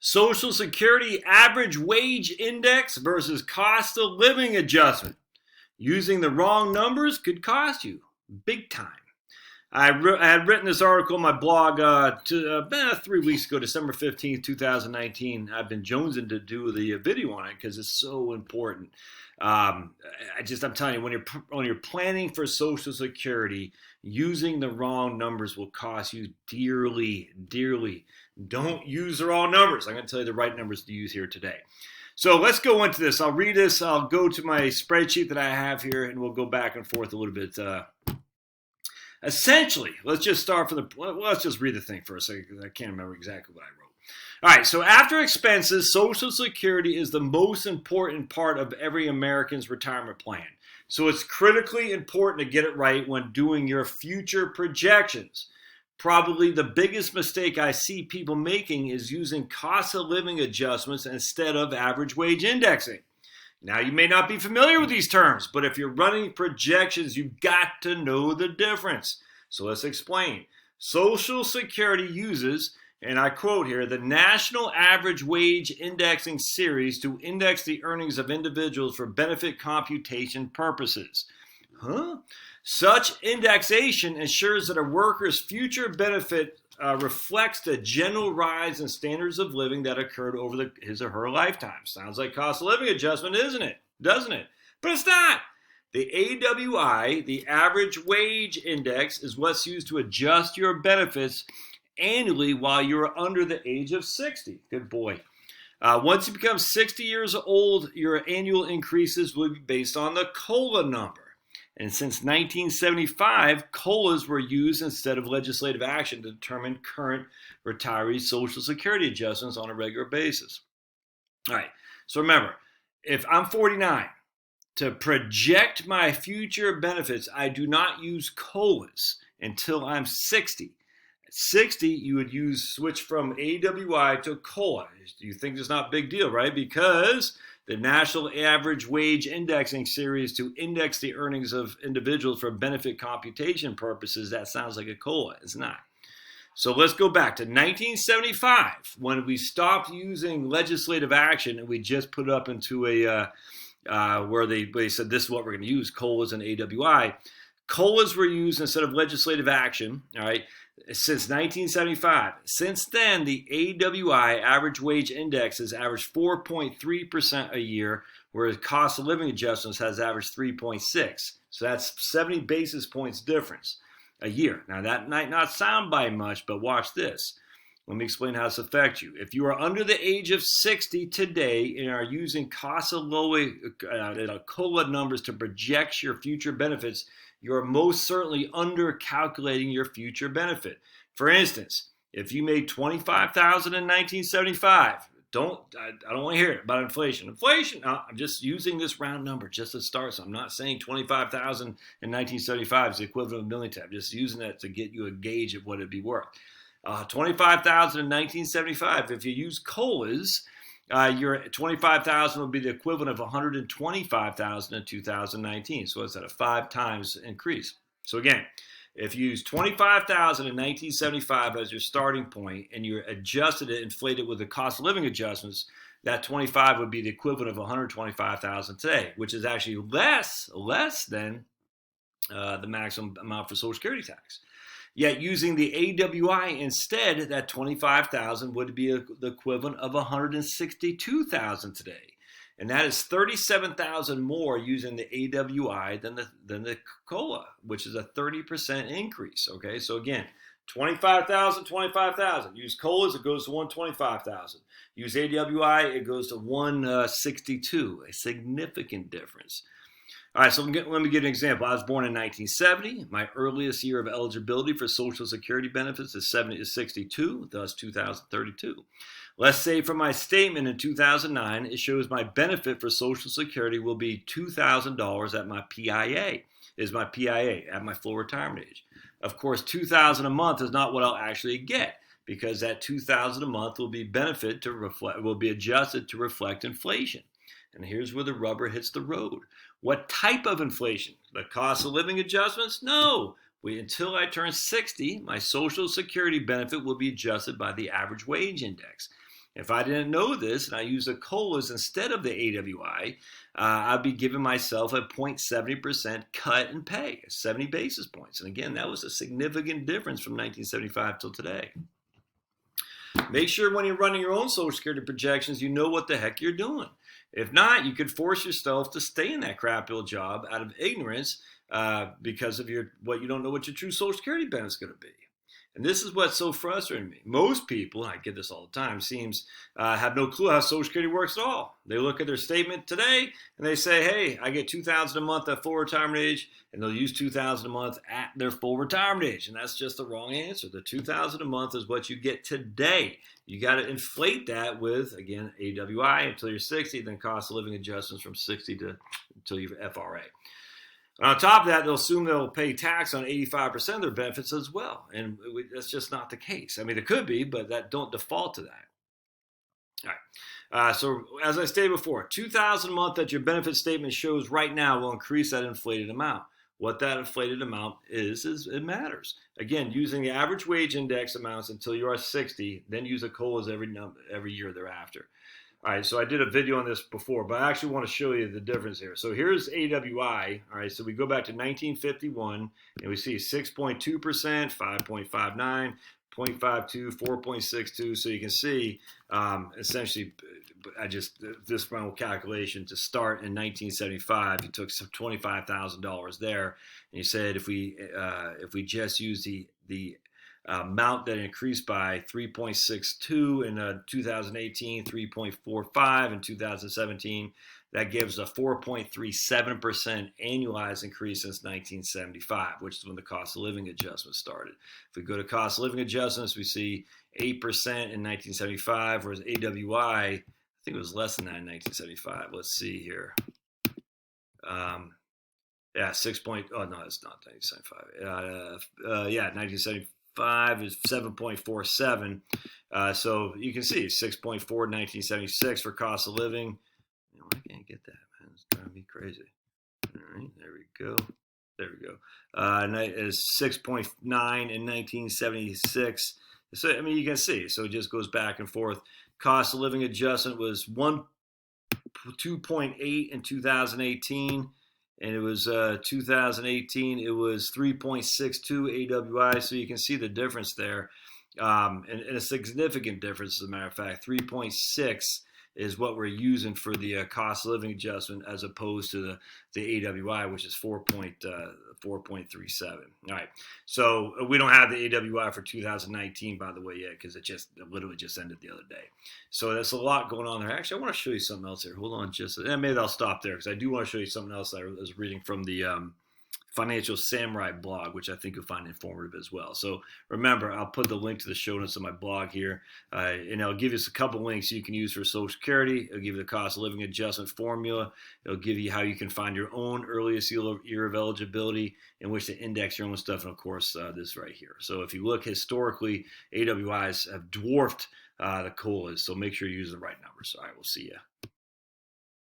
Social Security average wage index versus cost of living adjustment. Using the wrong numbers could cost you big time. I had written this article on my blog about 3 weeks ago, December 15th, 2019. I've been jonesing to do the video on it because it's so important. I'm telling you, when you're planning for Social Security, using the wrong numbers will cost you dearly, dearly. Don't use the wrong numbers. I'm going to tell you the right numbers to use here today. So let's go into this. I'll read this. I'll go to my spreadsheet that I have here, and we'll go back and forth a little bit. Essentially, let's just read the thing first. I can't remember exactly what I wrote. All right, so after expenses, Social Security is the most important part of every American's retirement plan. So it's critically important to get it right when doing your future projections. Probably the biggest mistake I see people making is using cost of living adjustments instead of average wage indexing. Now, you may not be familiar with these terms, but if you're running projections, you've got to know the difference. So let's explain. Social Security uses, and I quote here, the National Average Wage Indexing Series to index the earnings of individuals for benefit computation purposes. Such indexation ensures that a worker's future benefit reflects the general rise in standards of living that occurred over his or her lifetime. Sounds like cost of living adjustment, isn't it? Doesn't it? But it's not. The AWI, the Average Wage Index, is what's used to adjust your benefits annually while you're under the age of 60. Good boy. Once you become 60 years old, your annual increases will be based on the COLA number. And since 1975, COLAs were used instead of legislative action to determine current retiree Social Security adjustments on a regular basis. All right, so remember, if I'm 49, to project my future benefits, I do not use COLAs until I'm 60. At 60, you would switch from AWI to COLA. You think it's not a big deal, right? Because the National Average Wage Indexing Series to index the earnings of individuals for benefit computation purposes, that sounds like a COLA. It's not. So let's go back to 1975 when we stopped using legislative action and we just put it up into a where they said this is what we're going to use, COLAs and AWI. COLAs were used instead of legislative action, all right, since 1975. Since then, the AWI average wage index has averaged 4.3% a year, whereas cost of living adjustments has averaged 3.6. So that's 70 basis points difference a year. Now, that might not sound by much, but watch this. Let me explain how this affects you. If you are under the age of 60 today and are using cost of living COLA numbers to project your future benefits, you are most certainly under calculating your future benefit. For instance, if you made $25,000 in 1975, I don't want to hear it about inflation. Inflation, I'm just using this round number just to start. So I'm not saying 25,000 in 1975 is the equivalent of a million. I'm just using that to get you a gauge of what it'd be worth. 25,000 in 1975. If you use COLAs, your 25,000 would be the equivalent of 125,000 in 2019. So it's at a 5 times increase. So again, if you use 25,000 in 1975 as your starting point and you adjusted it, inflated with the cost of living adjustments, that 25 would be the equivalent of 125,000 today, which is actually less than the maximum amount for Social Security tax. Yet using the AWI instead, that 25,000 would be the equivalent of 162,000 today. And that is 37,000 more using the AWI than the COLA, which is a 30% increase. Okay, so again, 25,000, 25,000. Use COLAs, it goes to 125,000. Use AWI, it goes to 162, a significant difference. All right, so let me give an example. I was born in 1970. My earliest year of eligibility for Social Security benefits is 62, thus 2032. Let's say for my statement in 2009, it shows my benefit for Social Security will be $2,000 at my PIA, at my full retirement age. Of course, $2,000 a month is not what I'll actually get because that $2,000 a month will be adjusted to reflect inflation. And here's where the rubber hits the road. What type of inflation? The cost of living adjustments? No. Until I turn 60, my Social Security benefit will be adjusted by the average wage index. If I didn't know this and I used the COLAs instead of the AWI, I'd be giving myself a 0.70% cut in pay, 70 basis points. And again, that was a significant difference from 1975 till today. Make sure when you're running your own Social Security projections, you know what the heck you're doing. If not, you could force yourself to stay in that crapy old job out of ignorance because of what you don't know what your true Social Security benefit is going to be. And this is what's so frustrating me. Most people, and I get this all the time, have no clue how Social Security works at all. They look at their statement today and they say, hey, I get $2,000 a month at full retirement age, and they'll use $2,000 a month at their full retirement age. And that's just the wrong answer. The $2,000 a month is what you get today. You got to inflate that with, again, AWI until you're 60, then cost of living adjustments from 60 to until you're FRA. On top of that, they'll assume they'll pay tax on 85% of their benefits as well. And that's just not the case. I mean, it could be, but don't default to that. All right. So as I stated before, $2,000 a month that your benefit statement shows right now will increase that inflated amount. What that inflated amount is it matters. Again, using the average wage index amounts until you are 60, then use the COLAs every year thereafter. All right, so I did a video on this before, but I actually want to show you the difference here. So here's AWI. All right, so we go back to 1951, and we see 6.2%, 5.59, 0.52, 4.62. So you can see, essentially, this final calculation to start in 1975, you took some $25,000 there, and you said if we just use the amount that increased by 3.62 in 2018, 3.45 in 2017. That gives a 4.37% annualized increase since 1975, which is when the cost of living adjustment started. If we go to cost of living adjustments, we see 8% in 1975, whereas AWI, I think it was less than that in 1975. Let's see here. Yeah, 6. Oh no, it's not 1975. Yeah, 1975. Is 7.47. So you can see 6.4 in 1976 for cost of living. I can't get that, man. It's driving me crazy. All right, there we go. There we go. Is 6.9 in 1976. So, I mean, you can see. So it just goes back and forth. Cost of living adjustment was 2.8 in 2018. And it was 2018, it was 3.62 AWI. So you can see the difference there. And a significant difference, as a matter of fact. 3.6 is what we're using for the cost of living adjustment as opposed to the AWI, which is 4.37. All right. So we don't have the AWI for 2019, by the way, yet, because it literally just ended the other day. So there's a lot going on there. Actually, I want to show you something else here. Hold on maybe I'll stop there because I do want to show you something else I was reading from the Financial Samurai blog, which I think you'll find informative as well. So remember, I'll put the link to the show notes on my blog here, and I'll give you a couple links you can use for Social Security. It'll give you the cost of living adjustment formula. It'll give you how you can find your own earliest year of eligibility in which to index your own stuff, and of course, this right here. So if you look historically, AWIs have dwarfed the COLAs, so make sure you use the right numbers. All right, we'll see you.